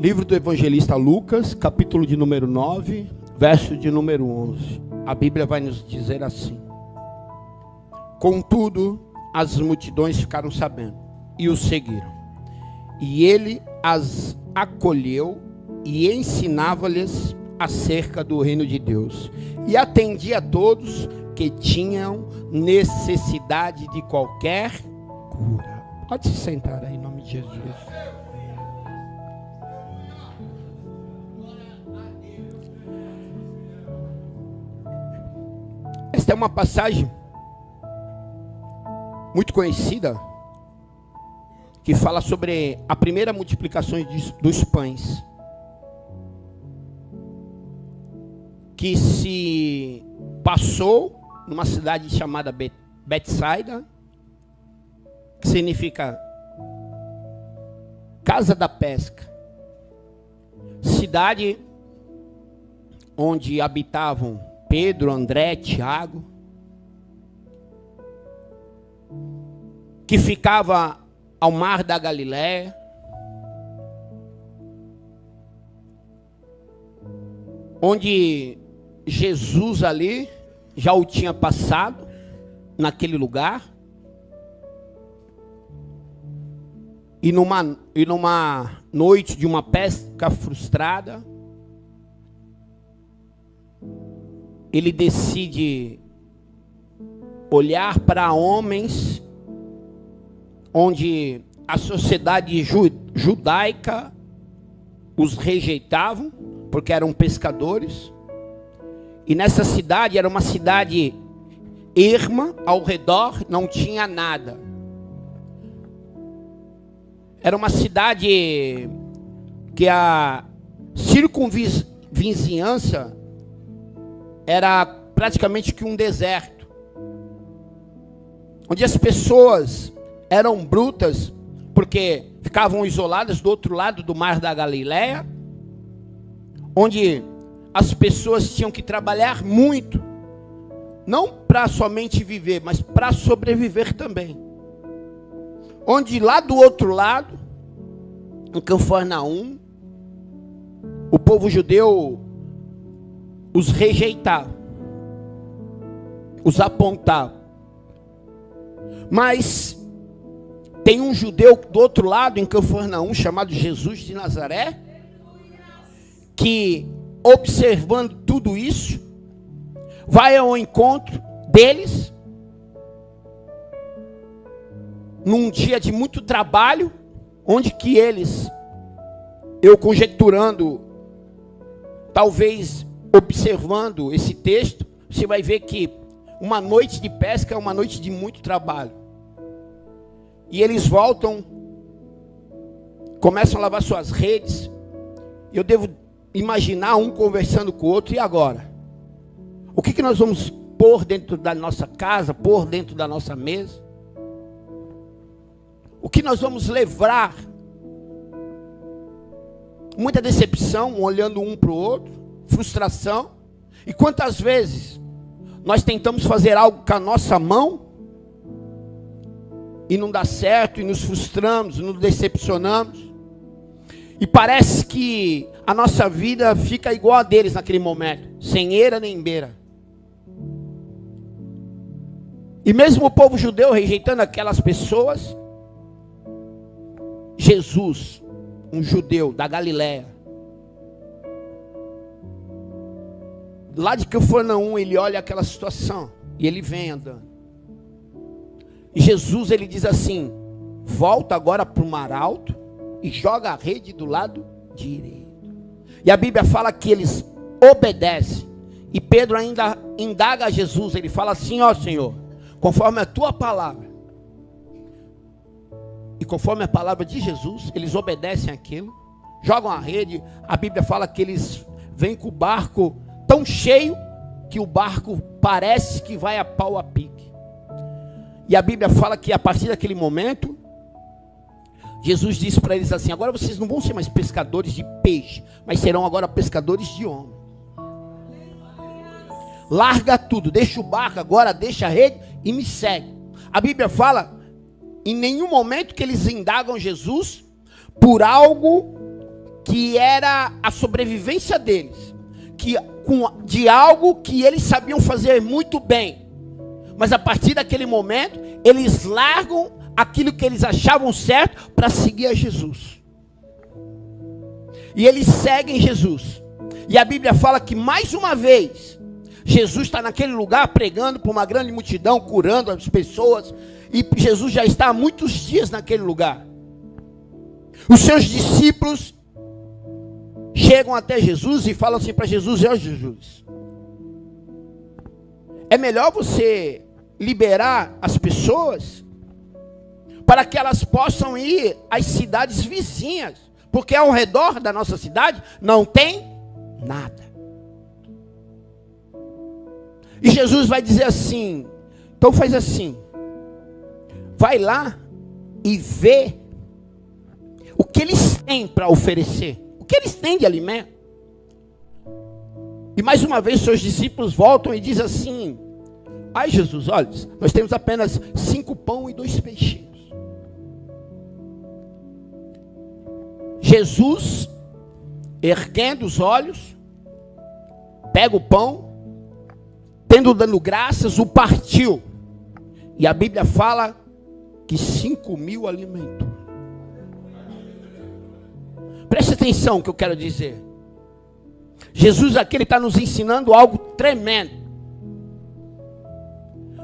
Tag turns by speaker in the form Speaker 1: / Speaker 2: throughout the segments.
Speaker 1: Livro do evangelista Lucas, capítulo de número 9, verso de número 11. A Bíblia vai nos dizer assim: contudo, as multidões ficaram sabendo e o seguiram. E ele as acolheu e ensinava-lhes acerca do reino de Deus. E atendia a todos que tinham necessidade de qualquer cura. Pode se sentar aí, em nome de Jesus. Esta é uma passagem muito conhecida, que fala sobre a primeira multiplicação dos pães, que se passou numa cidade chamada Betsaida, que significa casa da pesca, cidade onde habitavam Pedro, André, Tiago, que ficava ao mar da Galileia, onde Jesus ali já o tinha passado, naquele lugar, e numa noite de uma pesca frustrada, ele decide olhar para homens onde a sociedade judaica os rejeitavam, porque eram pescadores. E nessa cidade, era uma cidade erma, ao redor não tinha nada. Era uma cidade que a circunvizinhança era praticamente que um deserto, onde as pessoas eram brutas, porque ficavam isoladas do outro lado do mar da Galileia, onde as pessoas tinham que trabalhar muito, não para somente viver, mas para sobreviver também. Onde lá do outro lado, em Cafarnaum, o povo judeu os rejeitava, os apontava. Mas tem um judeu do outro lado, em Cafarnaum, chamado Jesus de Nazaré, que, observando tudo isso, vai ao encontro deles, num dia de muito trabalho, onde que eles, eu conjecturando, talvez observando esse texto, você vai ver que uma noite de pesca é uma noite de muito trabalho. E eles voltam, começam a lavar suas redes. Eu devo imaginar um conversando com o outro. E agora? O que nós vamos pôr dentro da nossa casa, pôr dentro da nossa mesa? O que nós vamos levar? Muita decepção, olhando um para o outro, frustração. E quantas vezes nós tentamos fazer algo com a nossa mão e não dá certo, e nos frustramos, nos decepcionamos, e parece que a nossa vida fica igual a deles naquele momento, sem eira nem beira. E mesmo o povo judeu rejeitando aquelas pessoas, Jesus, um judeu da Galileia, lá de Cafarnaum, ele olha aquela situação e ele vem andando. E Jesus, ele diz assim: volta agora para o mar alto e joga a rede do lado direito. E a Bíblia fala que eles obedecem. E Pedro ainda indaga a Jesus, ele fala assim: ó Senhor, conforme a tua palavra. E conforme a palavra de Jesus, eles obedecem aquilo, jogam a rede. A Bíblia fala que eles vêm com o barco tão cheio que o barco parece que vai a pau a pique. E a Bíblia fala que a partir daquele momento, Jesus disse para eles assim: agora vocês não vão ser mais pescadores de peixe, mas serão agora pescadores de homens. Larga tudo, deixa o barco agora, deixa a rede e me segue. A Bíblia fala, em nenhum momento que eles indagam Jesus por algo que era a sobrevivência deles, de algo que eles sabiam fazer muito bem. Mas a partir daquele momento, eles largam aquilo que eles achavam certo para seguir a Jesus. E eles seguem Jesus. E a Bíblia fala que mais uma vez, Jesus está naquele lugar pregando para uma grande multidão, curando as pessoas. E Jesus já está há muitos dias naquele lugar. Os seus discípulos chegam até Jesus e falam assim para Jesus: ó Jesus, é melhor você liberar as pessoas para que elas possam ir às cidades vizinhas, porque ao redor da nossa cidade não tem nada. E Jesus vai dizer assim: então faz assim, vai lá e vê o que eles têm para oferecer, o que eles têm de alimento. E mais uma vez seus discípulos voltam e dizem assim: ai Jesus, olha, nós temos apenas 5 pão e 2 peixinhos. Jesus, erguendo os olhos, pega o pão, tendo dado graças, o partiu. E a Bíblia fala que 5.000 alimentou. Preste atenção no que eu quero dizer. Jesus aqui está nos ensinando algo tremendo.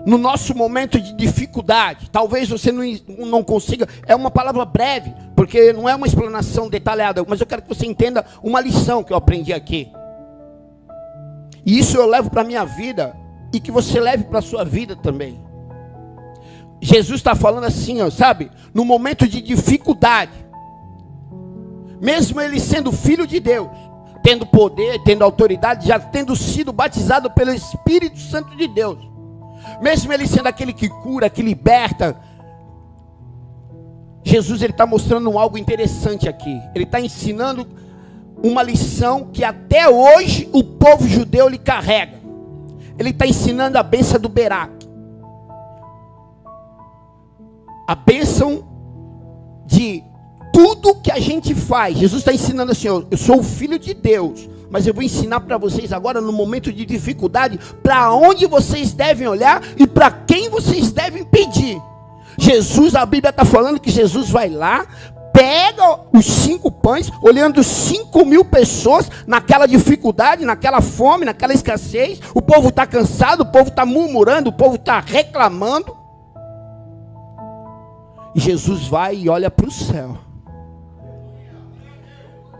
Speaker 1: No nosso momento de dificuldade, talvez você não consiga, é uma palavra breve, porque não é uma explanação detalhada, mas eu quero que você entenda uma lição que eu aprendi aqui. E isso eu levo para a minha vida, e que você leve para a sua vida também. Jesus está falando assim, ó, sabe, no momento de dificuldade, mesmo ele sendo filho de Deus, tendo poder, tendo autoridade, já tendo sido batizado pelo Espírito Santo de Deus, mesmo ele sendo aquele que cura, que liberta, Jesus ele está mostrando algo interessante aqui. Ele está ensinando uma lição que até hoje o povo judeu lhe carrega. Ele está ensinando a bênção do Beraque, a bênção de tudo que a gente faz. Jesus está ensinando assim: eu sou o filho de Deus, mas eu vou ensinar para vocês agora, no momento de dificuldade, para onde vocês devem olhar e para quem vocês devem pedir. Jesus, a Bíblia está falando que Jesus vai lá, pega os 5 pães, olhando 5.000 pessoas naquela dificuldade, naquela fome, naquela escassez. O povo está cansado, o povo está murmurando, o povo está reclamando. E Jesus vai e olha para o céu,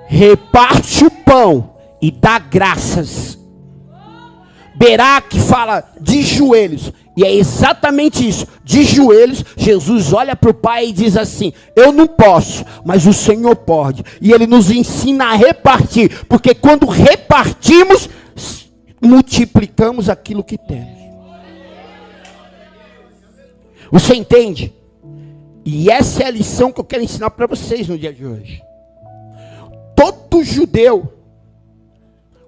Speaker 1: reparte o pão e dá graças. Beraque fala de joelhos, e é exatamente isso, de joelhos. Jesus olha para o Pai e diz assim: eu não posso, mas o Senhor pode. E Ele nos ensina a repartir, porque quando repartimos, multiplicamos aquilo que temos. Você entende? E essa é a lição que eu quero ensinar para vocês no dia de hoje. Todo judeu,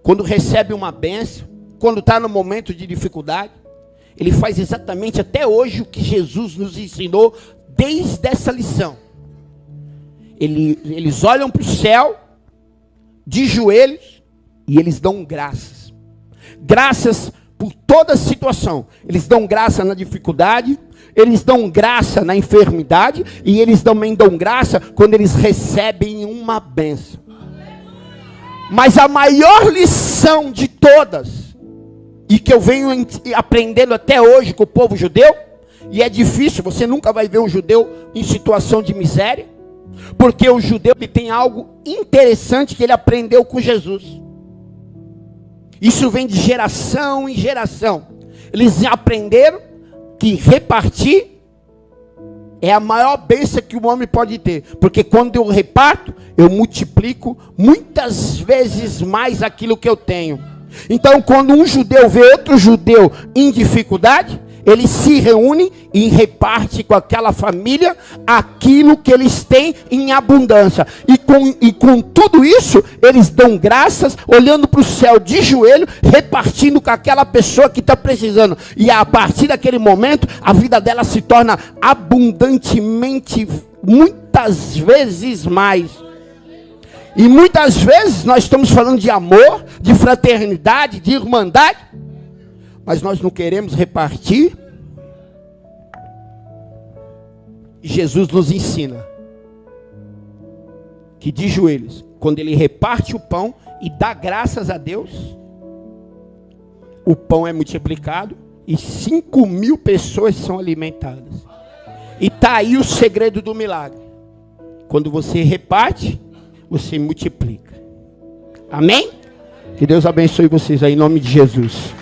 Speaker 1: quando recebe uma bênção, quando está no momento de dificuldade, ele faz exatamente até hoje o que Jesus nos ensinou desde essa lição. Eles olham para o céu, de joelhos, e eles dão graças. Graças por toda a situação. Eles dão graça na dificuldade, eles dão graça na enfermidade, e eles também dão graça quando eles recebem uma bênção. Mas a maior lição de todas, e que eu venho aprendendo até hoje com o povo judeu, e é difícil, você nunca vai ver um judeu em situação de miséria, porque o judeu ele tem algo interessante que ele aprendeu com Jesus. Isso vem de geração em geração. Eles aprenderam que repartir é a maior bênção que o homem pode ter. Porque quando eu reparto, eu multiplico muitas vezes mais aquilo que eu tenho. Então, quando um judeu vê outro judeu em dificuldade, ele se reúne e reparte com aquela família aquilo que eles têm em abundância. E com tudo isso, eles dão graças, olhando para o céu de joelho, repartindo com aquela pessoa que está precisando. E a partir daquele momento, a vida dela se torna abundantemente, muitas vezes mais. E muitas vezes nós estamos falando de amor, de fraternidade, de irmandade, mas nós não queremos repartir. E Jesus nos ensina que de joelhos, quando ele reparte o pão e dá graças a Deus, o pão é multiplicado e 5.000 pessoas são alimentadas. E está aí o segredo do milagre. Quando você reparte, você multiplica. Amém? Que Deus abençoe vocês aí em nome de Jesus.